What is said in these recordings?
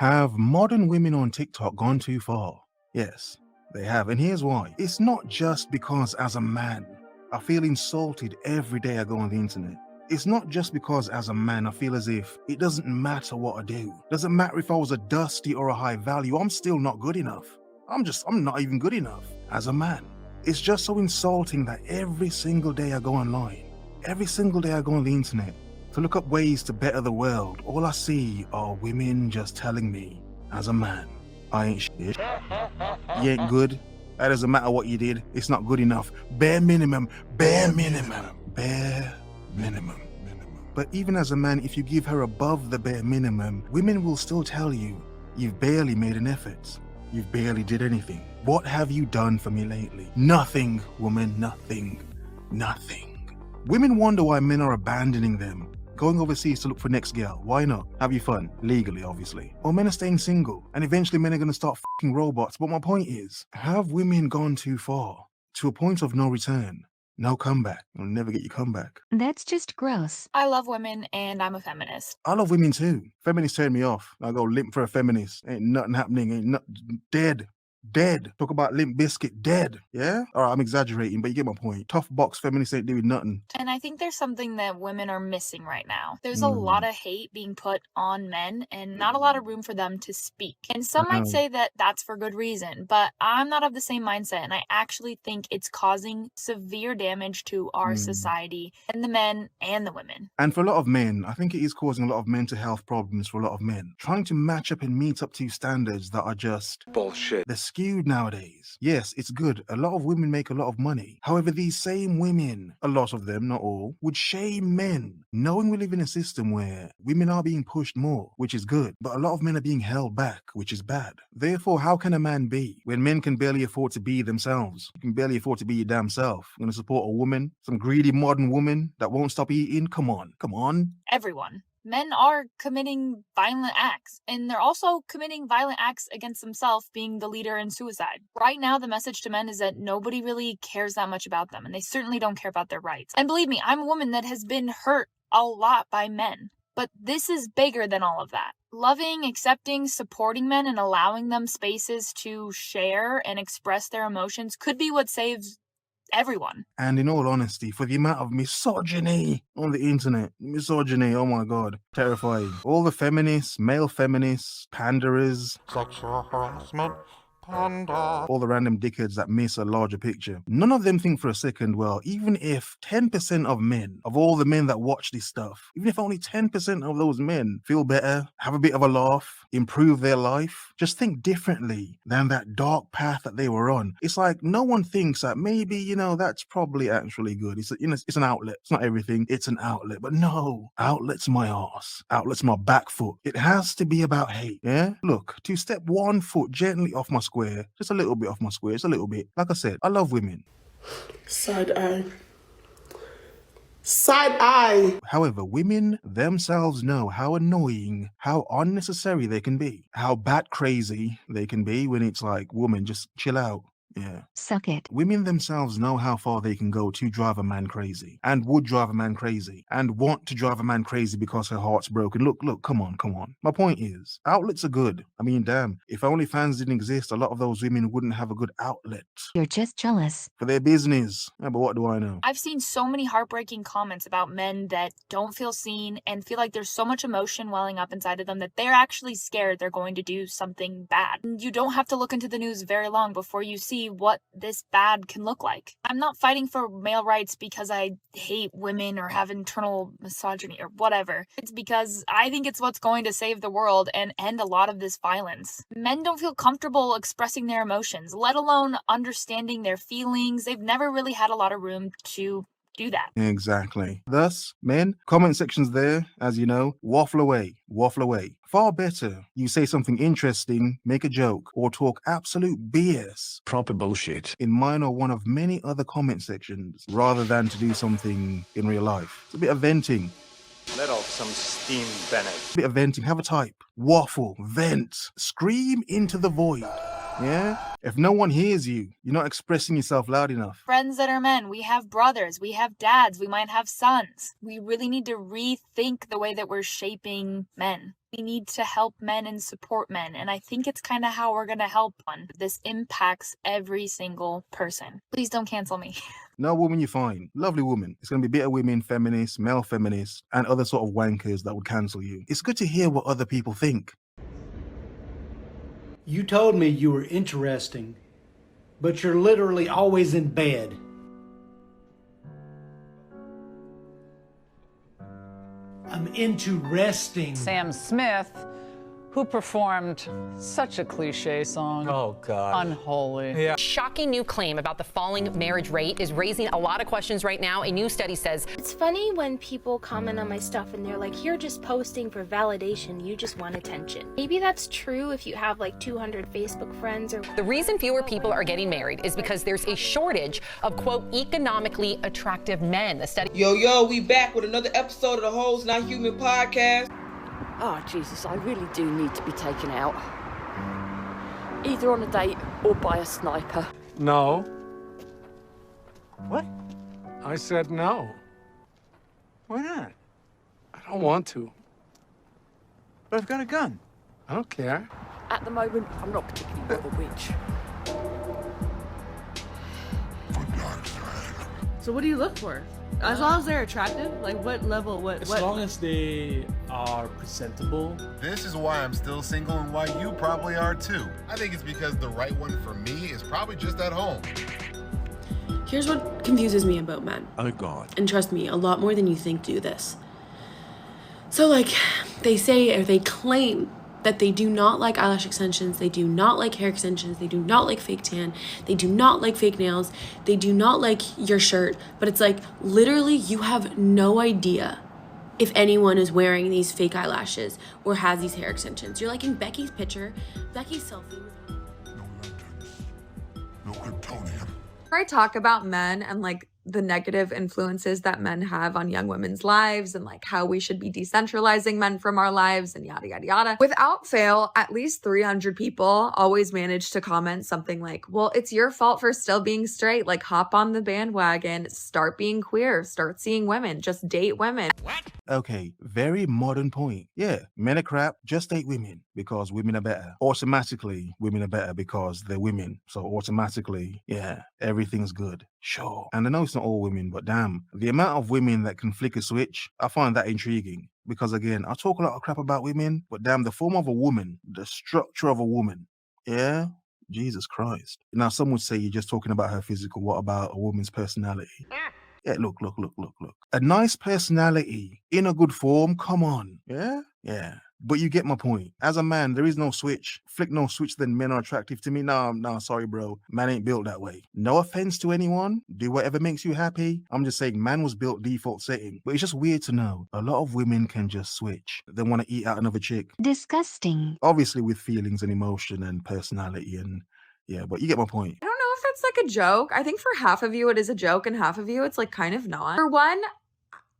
Have modern women on TikTok gone too far? Yes, they have, and here's why. It's not just because as a man, I feel insulted every day I go on the internet. It's not just because as a man I feel as if it doesn't matter what I do. Doesn't matter if I was a dusty or a high value, I'm still not good enough. I'm not even good enough as a man. It's just so insulting that every single day I go online, every single day I go on the internet to look up ways to better the world, all I see are women just telling me, as a man, I ain't shit. You ain't good. That doesn't matter what you did. It's not good enough. Bare minimum, bare minimum, bare minimum. But even as a man, if you give her above the bare minimum, women will still tell you, you've barely made an effort. You've barely did anything. What have you done for me lately? Nothing, woman, nothing, nothing. Women wonder why men are abandoning them, going overseas to look for next girl. Why not? Have you fun? Legally, obviously. Or men are staying single, and eventually men are gonna start fucking robots. But my point is, have women gone too far? To a point of no return? No comeback. You'll never get your comeback. That's just gross. I love women and I'm a feminist. I love women too. Feminists turn me off. I go limp for a feminist. Ain't nothing happening. Ain't nothing. Dead. Dead. Talk about Limp Biscuit. Dead. Yeah? Alright, I'm exaggerating, but you get my point. Tough box feminists ain't doing nothing. And I think there's something that women are missing right now. There's a lot of hate being put on men and not a lot of room for them to speak. And some might say that that's for good reason, but I'm not of the same mindset, and I actually think it's causing severe damage to our society and the men and the women. And for a lot of men, I think it is causing a lot of mental health problems for a lot of men. Trying to match up and meet up to standards that are just bullshit. They're skewed nowadays. Yes, it's good. A lot of women make a lot of money. However, these same women, a lot of them, not all, would shame men, knowing we live in a system where women are being pushed more, which is good, but a lot of men are being held back, which is bad. Therefore, how can a man be when men can barely afford to be themselves? You can barely afford to be your damn self. You're gonna support a woman, some greedy modern woman that won't stop eating? Come on, come on. Everyone. Men are committing violent acts, and they're also committing violent acts against themselves, being the leader in suicide. Right now, the message to men is that nobody really cares that much about them, and they certainly don't care about their rights. And believe me, I'm a woman that has been hurt a lot by men. But this is bigger than all of that. Loving, accepting, supporting men, and allowing them spaces to share and express their emotions could be what saves everyone. And in all honesty, for the amount of misogyny on the internet, misogyny, oh my god, terrifying. All the feminists, male feminists, panderers, Sexual harassment. all the random dickheads that miss a larger picture. None of them think for a second, well, even if 10% of men, of all the men that watch this stuff, even if only 10% of those men feel better, have a bit of a laugh, improve their life, just think differently than that dark path that they were on. It's like no one thinks that maybe, you know, that's probably actually good. It's it's an outlet. It's not everything. It's an outlet. But no, outlet's my ass. Outlet's my back foot. It has to be about hate, yeah? Look, to step 1 foot gently off my square, just a little bit off my square, just a little bit. Like I said, I love women. Side eye. Side eye. However, women themselves know how annoying, how unnecessary they can be, how bat crazy they can be when it's like, woman, just chill out. Yeah. Suck it. Women themselves know how far they can go to drive a man crazy, and would drive a man crazy, and want to drive a man crazy because her heart's broken. Look, come on. My point is, outlets are good. I mean, damn, if OnlyFans didn't exist, a lot of those women wouldn't have a good outlet You're just jealous. for their business. Yeah, but what do I know? I've seen so many heartbreaking comments about men that don't feel seen and feel like there's so much emotion welling up inside of them that they're actually scared they're going to do something bad. And you don't have to look into the news very long before you see what this bad can look like. I'm not fighting for male rights because I hate women or have internal misogyny or whatever. It's because I think it's what's going to save the world and end a lot of this violence. Men don't feel comfortable expressing their emotions, let alone understanding their feelings. They've never really had a lot of room to do that. Exactly. Thus, men, comment sections there, as you know, waffle away. Far better you say something interesting, make a joke, or talk absolute BS, Proper bullshit. in mine or one of many other comment sections, rather than to do something in real life. It's a bit of venting. Let off some steam, Bennett. Bit of venting, have a type, waffle, vent, scream into the void. Yeah? If no one hears you, you're not expressing yourself loud enough. Friends that are men, we have brothers, we have dads, we might have sons. We really need to rethink the way that we're shaping men. We need to help men and support men, and I think it's kind of how we're going to help one. This impacts every single person. Please don't cancel me. No woman you find, lovely woman. It's going to be bitter women, feminists, male feminists, and other sort of wankers that would cancel you. It's good to hear what other people think. You told me you were interesting, but you're literally always in bed. I'm into resting. Sam Smith, who performed such a cliche song. Oh, God. Unholy. Yeah. Shocking new claim about the falling marriage rate is raising a lot of questions right now. A new study says it's funny when people comment on my stuff and they're like, you're just posting for validation, you just want attention. Maybe that's true if you have like 200 Facebook friends or... The reason fewer people are getting married is because there's a shortage of, quote, economically attractive men. The study... Yo, we back with another episode of the Hoes Not Human podcast. Oh, Jesus, I really do need to be taken out. Either on a date or by a sniper. No. What? I said no. Why not? I don't want to. But I've got a gun. I don't care. At the moment, I'm not particularly bothered which. So what do you look for? As long as they're attractive? Like what level, what? As long as they are presentable. This is why I'm still single and why you probably are too. I think it's because the right one for me is probably just at home. Here's what confuses me about men. Oh, God. And trust me, a lot more than you think do this. So like, they say or they claim that they do not like eyelash extensions, they do not like hair extensions, they do not like fake tan, they do not like fake nails, they do not like your shirt, but it's like, literally, you have no idea if anyone is wearing these fake eyelashes or has these hair extensions. You're like in Becky's picture, Becky's selfie. No kryptonium. I talk about men and like the negative influences that men have on young women's lives and like how we should be decentralizing men from our lives and yada, yada, yada. Without fail, at least 300 people always manage to comment something like, well, it's your fault for still being straight. Like hop on the bandwagon, start being queer, start seeing women, just date women. What? Okay, very modern point. Yeah, men are crap, just date women because women are better. Automatically, women are better because they're women. So automatically, yeah, everything's good. Sure. And I know it's not all women, but damn, the amount of women that can flick a switch, I find that intriguing. Because again, I talk a lot of crap about women, but damn, the form of a woman, the structure of a woman, yeah? Jesus Christ. Now, some would say you're just talking about her physical. What about a woman's personality? Yeah, look. A nice personality in a good form, come on. Yeah? Yeah. But you get my point. As a man, there is no switch. Flick no switch, then men are attractive to me. No, sorry, bro. Man ain't built that way. No offense to anyone. Do whatever makes you happy. I'm just saying, man was built default setting. But it's just weird to know. A lot of women can just switch. They want to eat out another chick. Disgusting. Obviously with feelings and emotion and personality and yeah, but you get my point. I don't know if that's like a joke. I think for half of you it is a joke and half of you it's like kind of not. For one,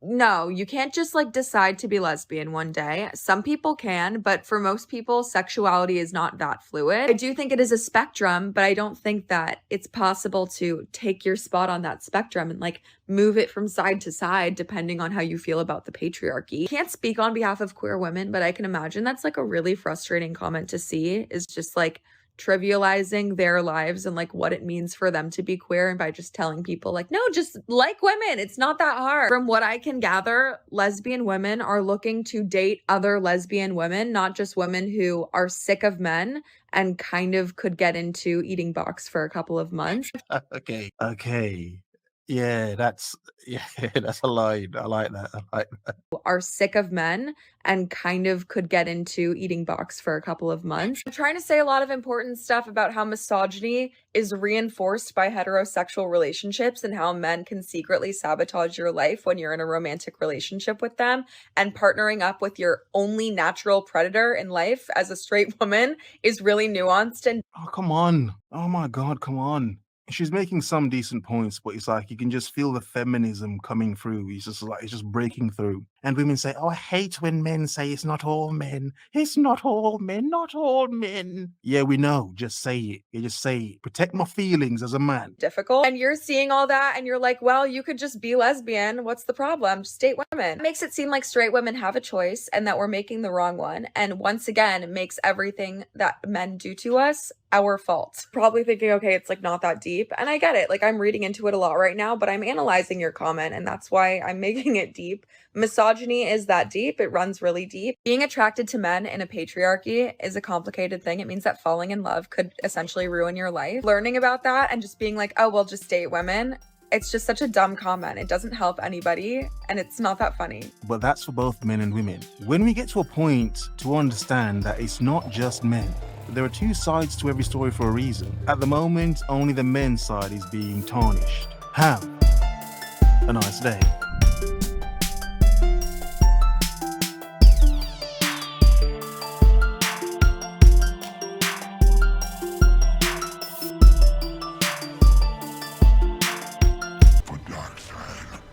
no, you can't just like decide to be lesbian one day. Some people can, but for most people, sexuality is not that fluid. I do think it is a spectrum, but I don't think that it's possible to take your spot on that spectrum and like move it from side to side depending on how you feel about the patriarchy. Can't speak on behalf of queer women, but I can imagine that's like a really frustrating comment to see, is just like trivializing their lives and like what it means for them to be queer, and by just telling people like, no, just like women, it's not that hard. From what I can gather, lesbian women are looking to date other lesbian women, not just women who are sick of men and kind of could get into eating box for a couple of months. Okay. Yeah, that's a line. I like that. Are sick of men and kind of could get into eating box for a couple of months. I'm trying to say a lot of important stuff about how misogyny is reinforced by heterosexual relationships and how men can secretly sabotage your life when you're in a romantic relationship with them, and partnering up with your only natural predator in life as a straight woman is really nuanced. And oh, come on. Oh my God, come on. She's making some decent points, but it's like you can just feel the feminism coming through. It's just breaking through. And women say, oh, I hate when men say it's not all men. It's not all men, not all men. Yeah, we know. Just say it. You just say it. Protect my feelings as a man. Difficult. And you're seeing all that and you're like, well, you could just be lesbian. What's the problem? Just date women. It makes it seem like straight women have a choice and that we're making the wrong one. And once again, it makes everything that men do to us our fault. Probably thinking, okay, it's like not that deep. And I get it. Like I'm reading into it a lot right now, but I'm analyzing your comment and that's why I'm making it deep. Misogyny is that deep. It runs really deep. Being attracted to men in a patriarchy is a complicated thing. It means that falling in love could essentially ruin your life. Learning about that and just being like, oh, well, just date women. It's just such a dumb comment. It doesn't help anybody and it's not that funny. But that's for both men and women. When we get to a point to understand that it's not just men, there are two sides to every story for a reason. At the moment, only the men's side is being tarnished. Have a nice day.